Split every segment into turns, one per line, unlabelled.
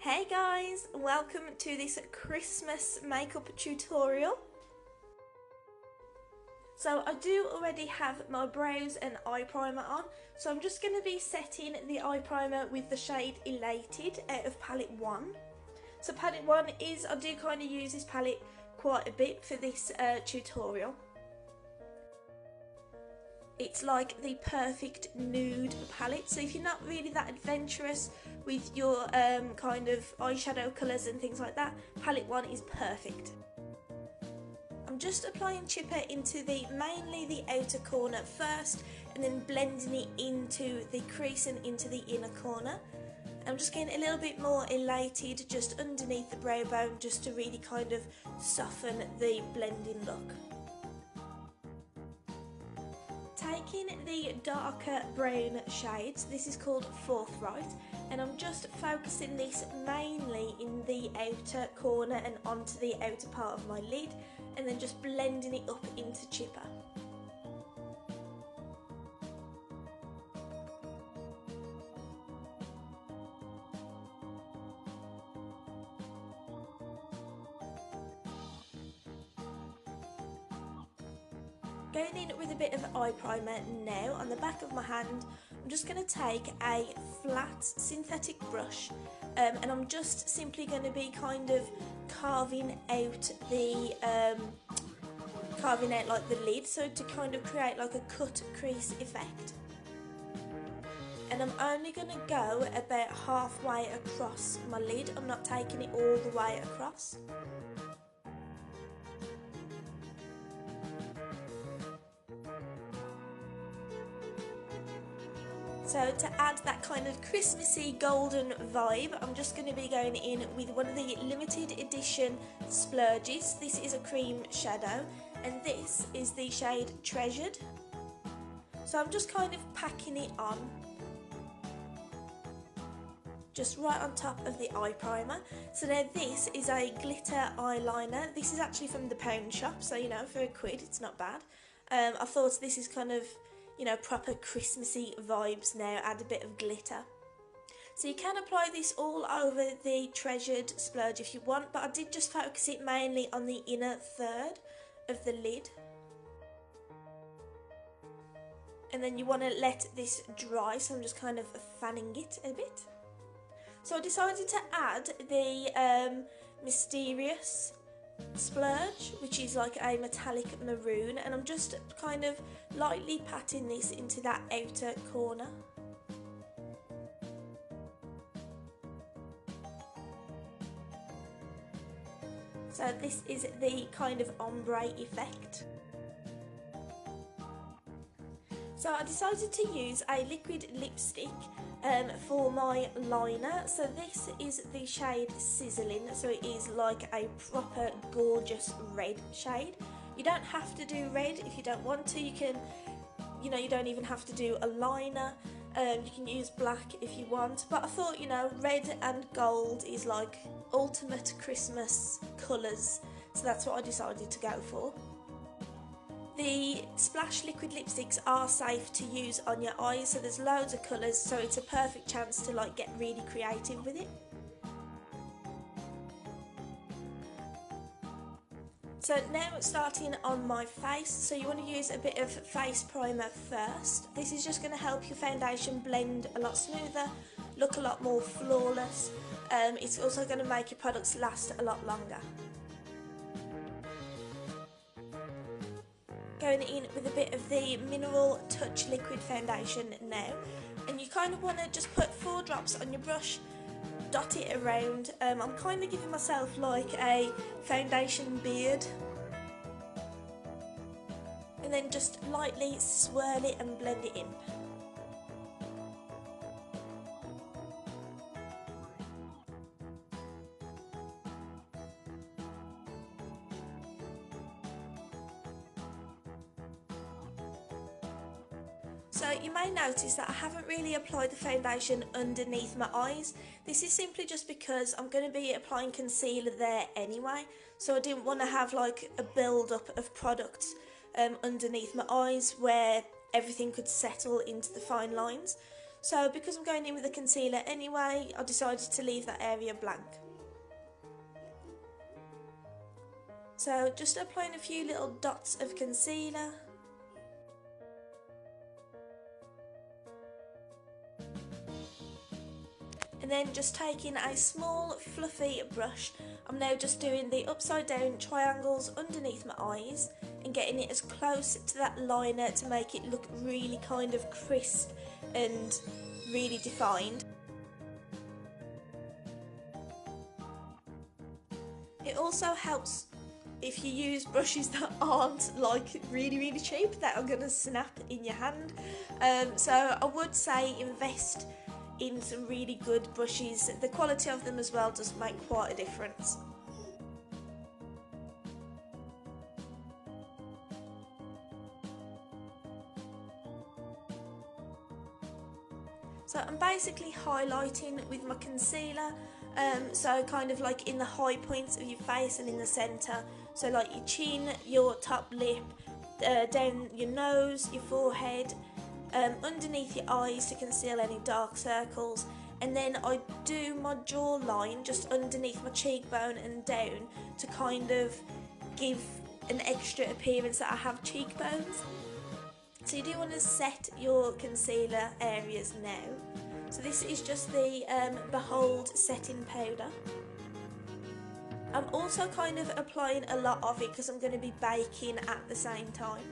Hey guys, welcome to this Christmas makeup tutorial. So I do already have my brows and eye primer on, so I'm just going to be setting the eye primer with the shade Elated out of palette 1. So palette 1 is, I do kind of use this palette quite a bit for this tutorial. It's like the perfect nude palette, so if you're not really that adventurous with your kind of eyeshadow colours and things like that, palette 1 is perfect. I'm just applying chipper into mainly the outer corner first, and then blending it into the crease and into the inner corner. I'm just getting a little bit more elated just underneath the brow bone, just to really kind of soften the blending look. Taking the darker brown shades, this is called Forthright, and I'm just focusing this mainly in the outer corner and onto the outer part of my lid, and then just blending it up into chipper. Going in with a bit of eye primer now on the back of my hand, I'm just going to take a flat synthetic brush and I'm just simply going to be kind of carving out like the lid, so to kind of create like a cut crease effect. And I'm only going to go about halfway across my lid, I'm not taking it all the way across. So to add that kind of Christmassy golden vibe, I'm just going to be going in with one of the limited edition splurges. This is a cream shadow and this is the shade Treasured. So I'm just kind of packing it on, just right on top of the eye primer. So now this is a glitter eyeliner. This is actually from the Pound shop, so you know, for £1 it's not bad. I thought this is kind of, you know, proper Christmassy vibes now, add a bit of glitter. So you can apply this all over the Treasured splurge if you want, but I did just focus it mainly on the inner third of the lid. And then you want to let this dry, so I'm just kind of fanning it a bit. So I decided to add the Mysterious splurge, which is like a metallic maroon, and I'm just kind of lightly patting this into that outer corner. So this is the kind of ombre effect. So I decided to use a liquid lipstick for my liner. So this is the shade Sizzling, so it is like a proper gorgeous red shade. You don't have to do red if you don't want to. You can, you know, you don't even have to do a liner. You can use black if you want, but I thought, you know, red and gold is like ultimate Christmas colours, so that's what I decided to go for. The Splash liquid lipsticks are safe to use on your eyes, so there's loads of colours, so it's a perfect chance to like get really creative with it. So now starting on my face, so you want to use a bit of face primer first. This is just going to help your foundation blend a lot smoother, look a lot more flawless. It's also going to make your products last a lot longer. Going in with a bit of the Mineral Touch liquid foundation now, and you kind of want to just put 4 drops on your brush, dot it around. I'm kind of giving myself like a foundation beard, and then just lightly swirl it and blend it in. So you may notice that I haven't really applied the foundation underneath my eyes. This is simply just because I'm going to be applying concealer there anyway, so I didn't want to have like a build up of products underneath my eyes where everything could settle into the fine lines. So because I'm going in with the concealer anyway, I decided to leave that area blank. So just applying a few little dots of concealer. And then just taking a small fluffy brush, I'm now just doing the upside down triangles underneath my eyes and getting it as close to that liner to make it look really kind of crisp and really defined. It also helps if you use brushes that aren't like really cheap, that are going to snap in your hand. So I would say invest in some really good brushes. The quality of them as well does make quite a difference. So I'm basically highlighting with my concealer, so kind of like in the high points of your face and in the centre, so like your chin, your top lip, down your nose, your forehead, underneath your eyes to conceal any dark circles, and then I do my jawline just underneath my cheekbone and down to kind of give an extra appearance that I have cheekbones. So you do want to set your concealer areas now. So this is just the Behold setting powder. I'm also kind of applying a lot of it because I'm going to be baking at the same time.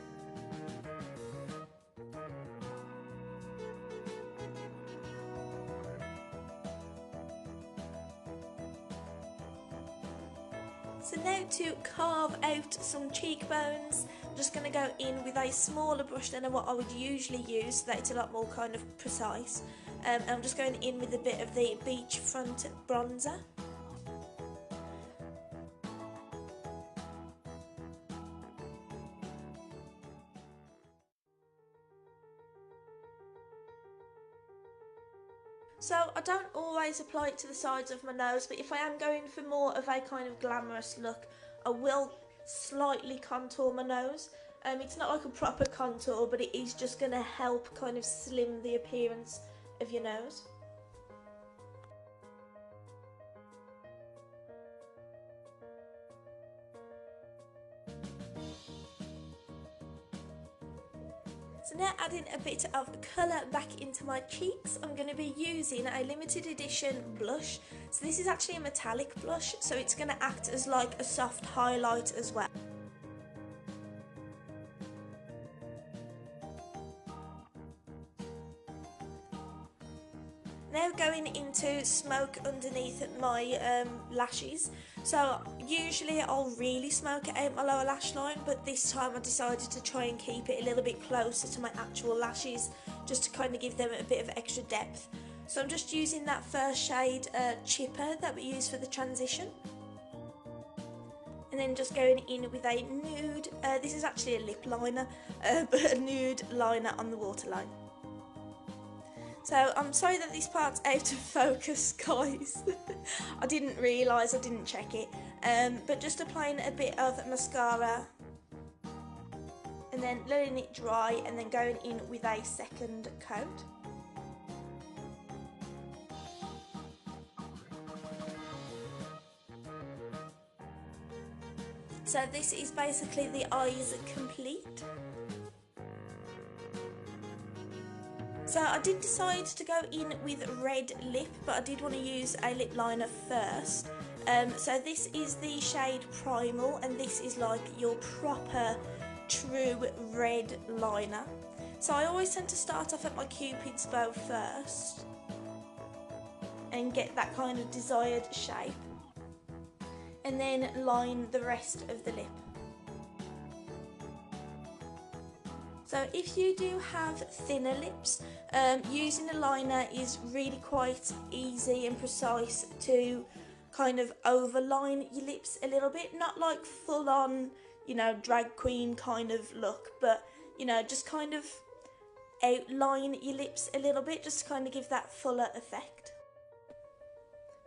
So now to carve out some cheekbones, I'm just going to go in with a smaller brush than what I would usually use, so that it's a lot more kind of precise. I'm just going in with a bit of the Beachfront bronzer. So I don't always apply it to the sides of my nose, but if I am going for more of a kind of glamorous look, I will slightly contour my nose. It's not like a proper contour, but it is just going to help kind of slim the appearance of your nose. So now adding a bit of colour back into my cheeks, I'm going to be using a limited edition blush. So this is actually a metallic blush, so it's going to act as like a soft highlight as well. Now going into smoke underneath my lashes. So usually I'll really smoke out my lower lash line, but this time I decided to try and keep it a little bit closer to my actual lashes, just to kind of give them a bit of extra depth. So I'm just using that first shade Chipper that we use for the transition. And then just going in with a nude, this is actually a lip liner, but a nude liner on the waterline. So I'm sorry that this part's out of focus, guys. I didn't realise, I didn't check it. But just applying a bit of mascara and then letting it dry and then going in with a second coat. So this is basically the eyes complete. So I did decide to go in with red lip, but I did want to use a lip liner first. So this is the shade Primal, and this is like your proper true red liner. So I always tend to start off at my Cupid's bow first and get that kind of desired shape, and then line the rest of the lip. So if you do have thinner lips, using a liner is really quite easy and precise to kind of overline your lips a little bit. Not like full on, you know, drag queen kind of look, but, you know, just kind of outline your lips a little bit, just to kind of give that fuller effect.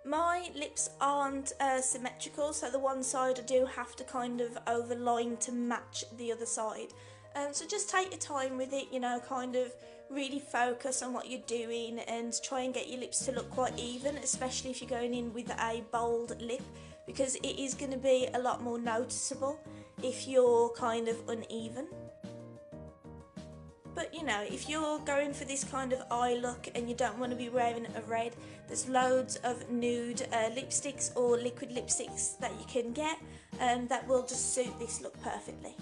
My lips aren't symmetrical, so the one side I do have to kind of overline to match the other side. So just take your time with it, you know, kind of really focus on what you're doing and try and get your lips to look quite even, especially if you're going in with a bold lip, because it is going to be a lot more noticeable if you're kind of uneven. But you know, if you're going for this kind of eye look and you don't want to be wearing a red, there's loads of nude lipsticks or liquid lipsticks that you can get that will just suit this look perfectly.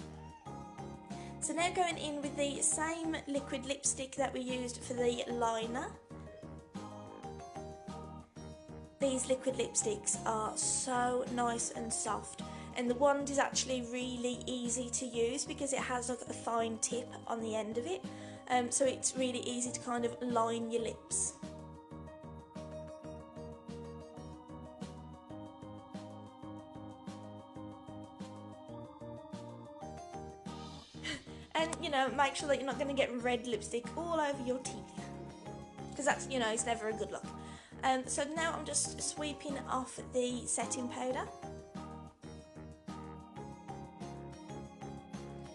So now going in with the same liquid lipstick that we used for the liner. These liquid lipsticks are so nice and soft, and the wand is actually really easy to use because it has like a fine tip on the end of it, so it's really easy to kind of line your lips. And you know, make sure that you're not going to get red lipstick all over your teeth, because that's, you know, it's never a good look. So now I'm just sweeping off the setting powder.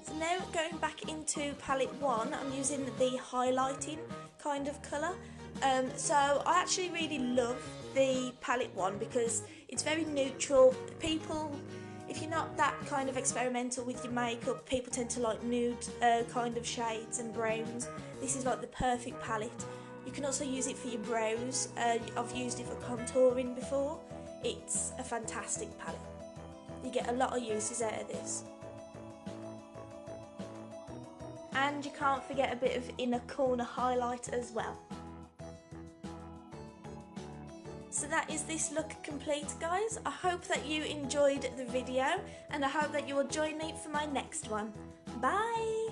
So now going back into palette 1, I'm using the highlighting kind of colour. So I actually really love the palette 1 because it's very neutral. People, if you're not that kind of experimental with your makeup, people tend to like nude kind of shades and browns. This is like the perfect palette. You can also use it for your brows. I've used it for contouring before. It's a fantastic palette. You get a lot of uses out of this. And you can't forget a bit of inner corner highlight as well. So that is this look complete, guys. I hope that you enjoyed the video, and I hope that you will join me for my next one. Bye!